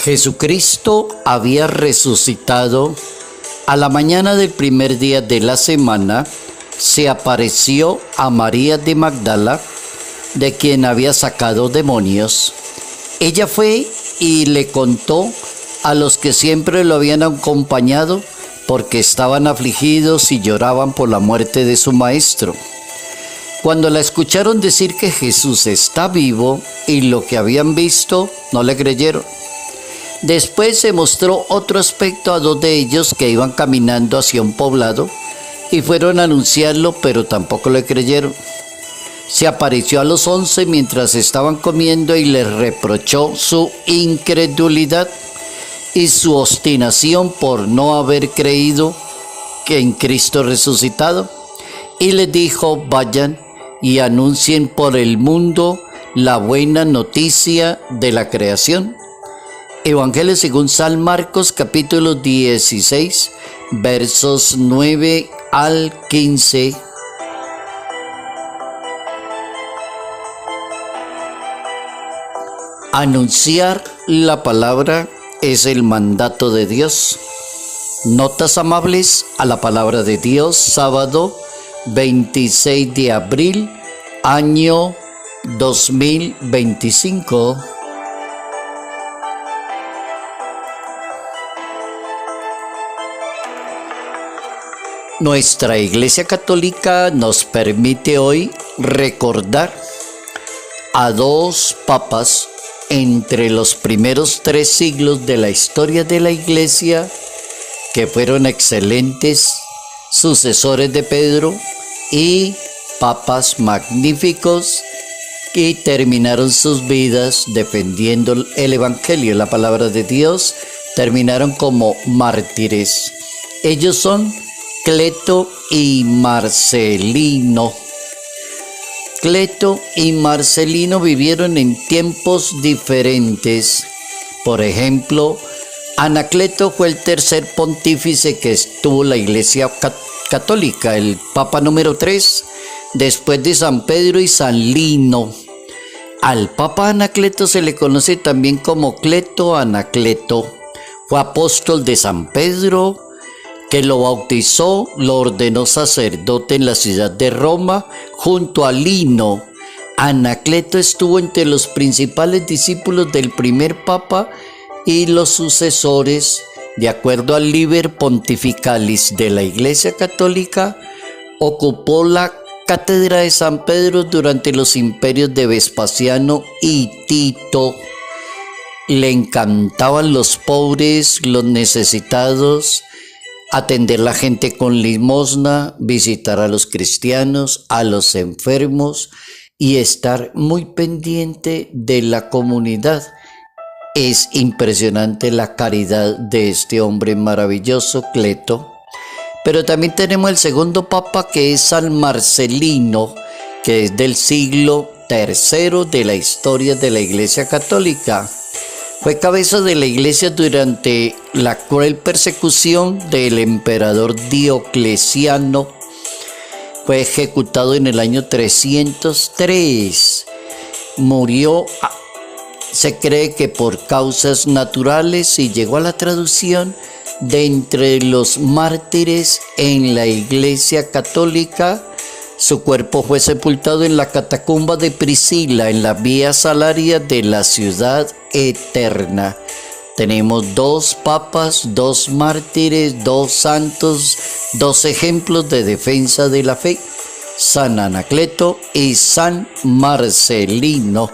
Jesucristo había resucitado. A la mañana del primer día de la semana se apareció a María de Magdala, de quien había sacado demonios. Ella fue y le contó a los que siempre lo habían acompañado, porque estaban afligidos y lloraban por la muerte de su maestro. Cuando la escucharon decir que Jesús está vivo y lo que habían visto, no le creyeron. Después se mostró otro aspecto a dos de ellos que iban caminando hacia un poblado y fueron a anunciarlo, pero tampoco le creyeron. Se apareció a los 11 mientras estaban comiendo y les reprochó su incredulidad y su obstinación por no haber creído que en Cristo resucitado. Y les dijo: vayan y anuncien por el mundo la buena noticia de la creación. Evangelio según San Marcos, capítulo 16, versos 9 al 15. Anunciar la palabra es el mandato de Dios. Notas amables a la palabra de Dios, sábado 26 de abril, año 2025. Nuestra Iglesia Católica nos permite hoy recordar a dos papas entre los primeros 3 siglos de la historia de la Iglesia, que fueron excelentes sucesores de Pedro y papas magníficos y terminaron sus vidas defendiendo el Evangelio, la palabra de Dios. Terminaron como mártires. Ellos son Cleto y Marcelino. Cleto y Marcelino vivieron en tiempos diferentes. Por ejemplo, Anacleto fue el tercer pontífice que estuvo la Iglesia Católica, el Papa número 3, después de San Pedro y San Lino. Al Papa Anacleto se le conoce también como Cleto Anacleto. Fue apóstol de San Pedro, que lo bautizó, lo ordenó sacerdote en la ciudad de Roma junto a Lino. Anacleto estuvo entre los principales discípulos del primer papa y los sucesores. De acuerdo al Liber Pontificalis de la Iglesia Católica, ocupó la cátedra de San Pedro durante los imperios de Vespasiano y Tito. Le encantaban los pobres, los necesitados, atender a la gente con limosna, visitar a los cristianos, a los enfermos y estar muy pendiente de la comunidad. Es impresionante la caridad de este hombre maravilloso, Cleto. Pero también tenemos el segundo papa, que es San Marcelino, que es del siglo III de la historia de la Iglesia Católica. Fue cabeza de la Iglesia durante la cruel persecución del emperador Diocleciano. Fue ejecutado en el año 303. Murió, se cree que por causas naturales, y llegó a la traducción de entre los mártires en la Iglesia Católica. Su cuerpo fue sepultado en la catacumba de Priscila, en la Vía Salaria de la Ciudad Eterna. Tenemos 2 papas, 2 mártires, 2 santos, 2 ejemplos de defensa de la fe: San Anacleto y San Marcelino.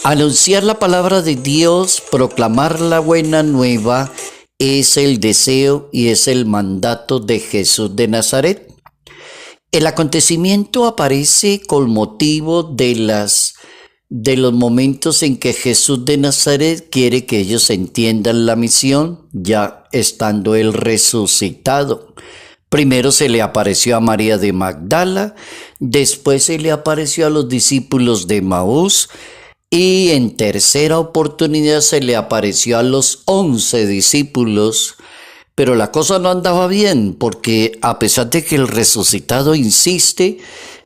Anunciar la palabra de Dios, proclamar la buena nueva, es el deseo y es el mandato de Jesús de Nazaret. El acontecimiento aparece con motivo de los momentos en que Jesús de Nazaret quiere que ellos entiendan la misión, ya estando él resucitado. Primero se le apareció a María de Magdala, después se le apareció a los discípulos de Emaús, y en tercera oportunidad se le apareció a los 11 discípulos. Pero la cosa no andaba bien, porque a pesar de que el resucitado insiste,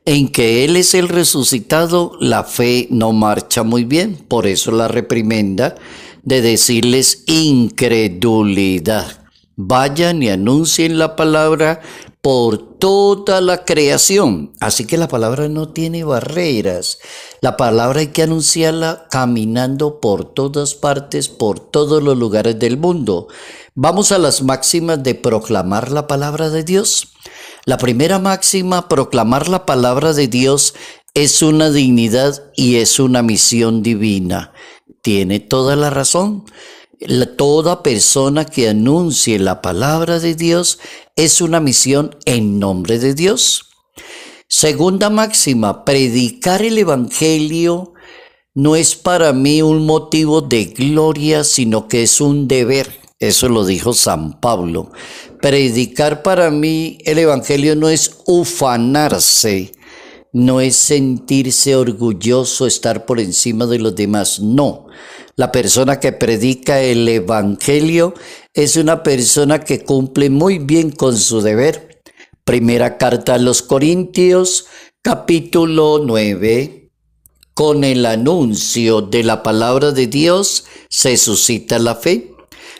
en que Él es el resucitado, la fe no marcha muy bien. Por eso la reprimenda de decirles incredulidad. Vayan y anuncien la palabra por toda la creación. Así que la palabra no tiene barreras. La palabra hay que anunciarla caminando por todas partes, por todos los lugares del mundo. Vamos a las máximas de proclamar la palabra de Dios. La primera máxima, proclamar la palabra de Dios, es una dignidad y es una misión divina. Tiene toda la razón. Toda persona que anuncie la palabra de Dios es una misión en nombre de Dios. Segunda máxima, predicar el evangelio no es para mí un motivo de gloria, sino que es un deber. Eso lo dijo San Pablo. Predicar para mí el evangelio no es ufanarse, no es sentirse orgulloso, estar por encima de los demás, no. La persona que predica el evangelio es una persona que cumple muy bien con su deber. Primera carta a los Corintios, capítulo 9. Con el anuncio de la palabra de Dios se suscita la fe.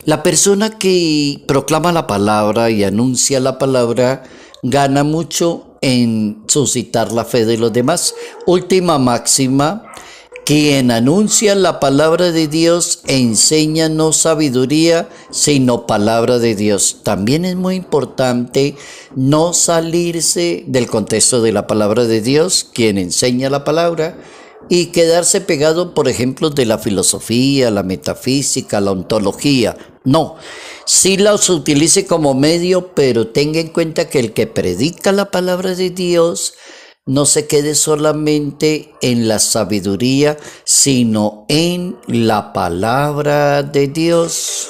La persona que proclama la palabra y anuncia la palabra gana mucho en suscitar la fe de los demás. Última máxima, quien anuncia la palabra de Dios enseña no sabiduría, sino palabra de Dios. También es muy importante no salirse del contexto de la palabra de Dios, quien enseña la palabra, y quedarse pegado, por ejemplo, de la filosofía, la metafísica, la ontología. No, sí las utilice como medio, pero tenga en cuenta que el que predica la palabra de Dios no se quede solamente en la sabiduría, sino en la palabra de Dios.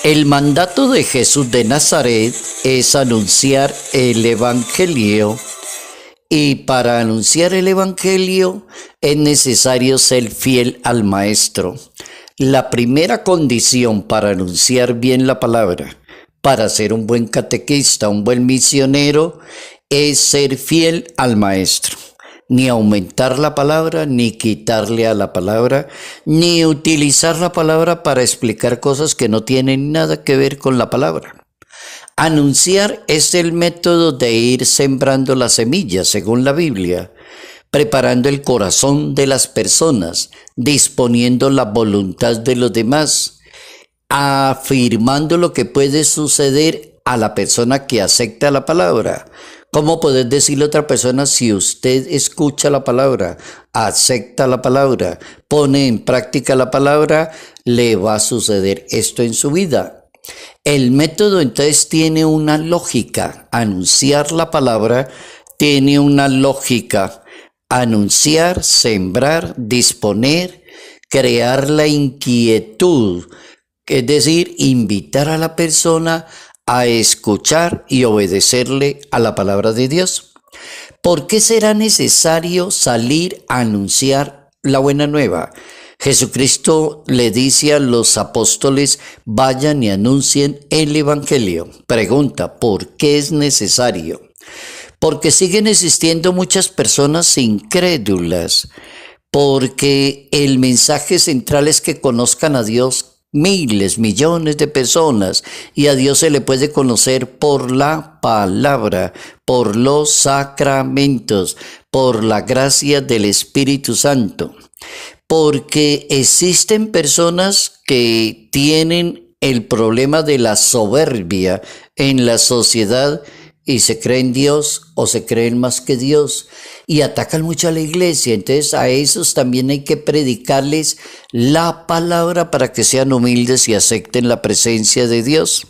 El mandato de Jesús de Nazaret es anunciar el evangelio, y para anunciar el evangelio es necesario ser fiel al maestro. La primera condición para anunciar bien la palabra, para ser un buen catequista, un buen misionero, es ser fiel al maestro. Ni aumentar la palabra, ni quitarle a la palabra, ni utilizar la palabra para explicar cosas que no tienen nada que ver con la palabra. Anunciar es el método de ir sembrando las semillas, según la Biblia, preparando el corazón de las personas, disponiendo la voluntad de los demás, afirmando lo que puede suceder a la persona que acepta la palabra. ¿Cómo poder decirle a otra persona si usted escucha la palabra, acepta la palabra, pone en práctica la palabra, le va a suceder esto en su vida? El método entonces tiene una lógica. Anunciar la palabra tiene una lógica. Anunciar, sembrar, disponer, crear la inquietud, es decir, invitar a la persona a escuchar y obedecerle a la palabra de Dios. ¿Por qué será necesario salir a anunciar la buena nueva? Jesucristo le dice a los apóstoles, vayan y anuncien el evangelio. Pregunta, ¿por qué es necesario? Porque siguen existiendo muchas personas incrédulas, porque el mensaje central es que conozcan a Dios miles, millones de personas, y a Dios se le puede conocer por la palabra, por los sacramentos, por la gracia del Espíritu Santo. Porque existen personas que tienen el problema de la soberbia en la sociedad y se creen Dios o se creen más que Dios y atacan mucho a la iglesia. Entonces a esos también hay que predicarles la palabra para que sean humildes y acepten la presencia de Dios.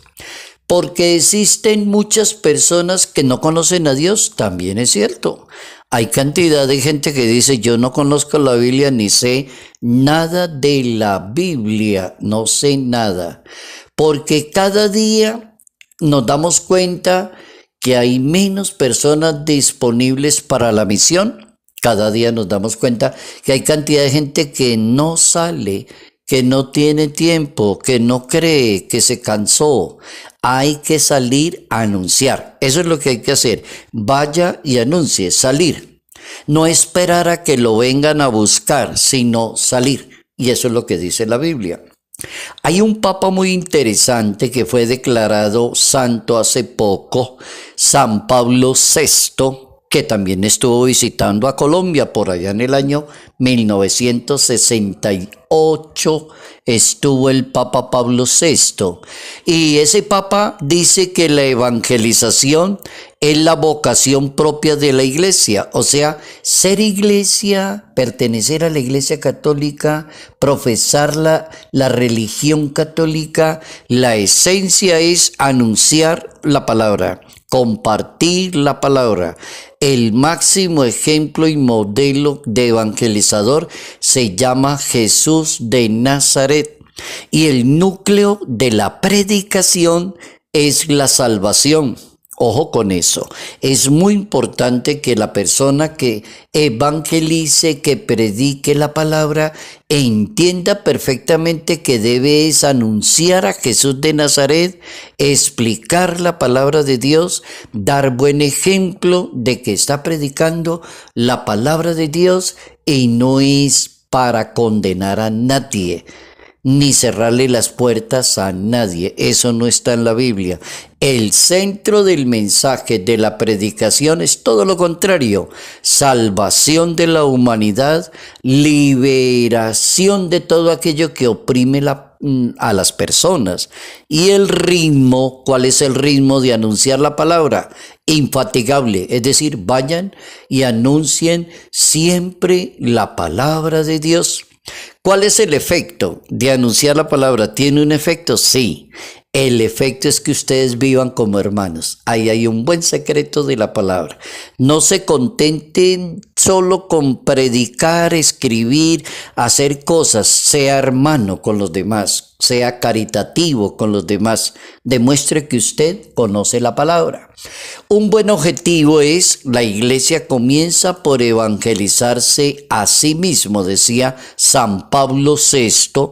Porque existen muchas personas que no conocen a Dios, también es cierto. Hay cantidad de gente que dice, yo no conozco la Biblia ni sé nada de la Biblia, no sé nada. Porque cada día nos damos cuenta que hay menos personas disponibles para la misión. Cada día nos damos cuenta que hay cantidad de gente que no sale que no tiene tiempo, que no cree, que se cansó. Hay que salir a anunciar. Eso es lo que hay que hacer. Vaya y anuncie, salir. No esperar a que lo vengan a buscar, sino salir. Y eso es lo que dice la Biblia. Hay un papa muy interesante que fue declarado santo hace poco, San Pablo VI, que también estuvo visitando a Colombia por allá en el año 1968, estuvo el Papa Pablo VI. Y ese Papa dice que la evangelización es la vocación propia de la iglesia, o sea, ser iglesia, pertenecer a la iglesia católica, profesar la religión católica, la esencia es anunciar la palabra, compartir la palabra. El máximo ejemplo y modelo de evangelizador se llama Jesús de Nazaret, y el núcleo de la predicación es la salvación. Ojo con eso. Es muy importante que la persona que evangelice, que predique la palabra, entienda perfectamente que debe es anunciar a Jesús de Nazaret, explicar la palabra de Dios, dar buen ejemplo de que está predicando la palabra de Dios, y no es para condenar a nadie, ni cerrarle las puertas a nadie. Eso no está en la Biblia. El centro del mensaje de la predicación es todo lo contrario: salvación de la humanidad, liberación de todo aquello que oprime a las personas. Y el ritmo, ¿cuál es el ritmo de anunciar la palabra? Infatigable, es decir, vayan y anuncien siempre la palabra de Dios. ¿Cuál es el efecto de anunciar la palabra? ¿Tiene un efecto? Sí. El efecto es que ustedes vivan como hermanos. Ahí hay un buen secreto de la palabra. No se contenten solo con predicar, escribir, hacer cosas. Sea hermano con los demás, sea caritativo con los demás. Demuestre que usted conoce la palabra. Un buen objetivo es: la iglesia comienza por evangelizarse a sí mismo, decía San Pablo VI,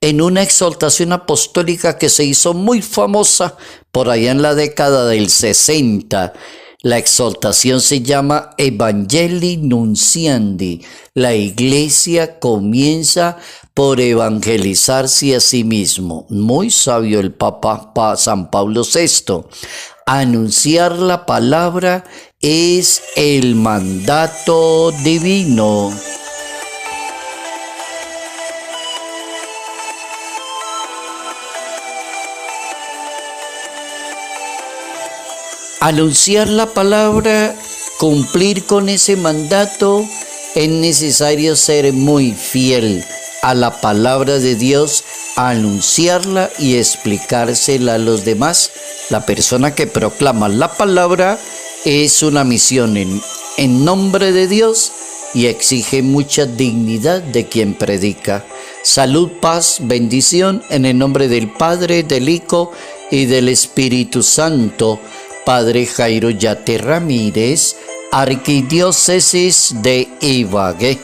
en una exhortación apostólica que se hizo muy famosa por allá en la década del 60. La exhortación se llama Evangelii Nunciandi. La iglesia comienza por evangelizarse a sí mismo. Muy sabio el Papa San Pablo VI. Anunciar la palabra es el mandato divino. Anunciar la palabra, cumplir con ese mandato, es necesario ser muy fiel a la palabra de Dios, anunciarla y explicársela a los demás. La persona que proclama la palabra es una misión en nombre de Dios y exige mucha dignidad de quien predica. Salud, paz, bendición en el nombre del Padre, del Hijo y del Espíritu Santo. Padre Jairo Yate Ramírez, Arquidiócesis de Ibagué.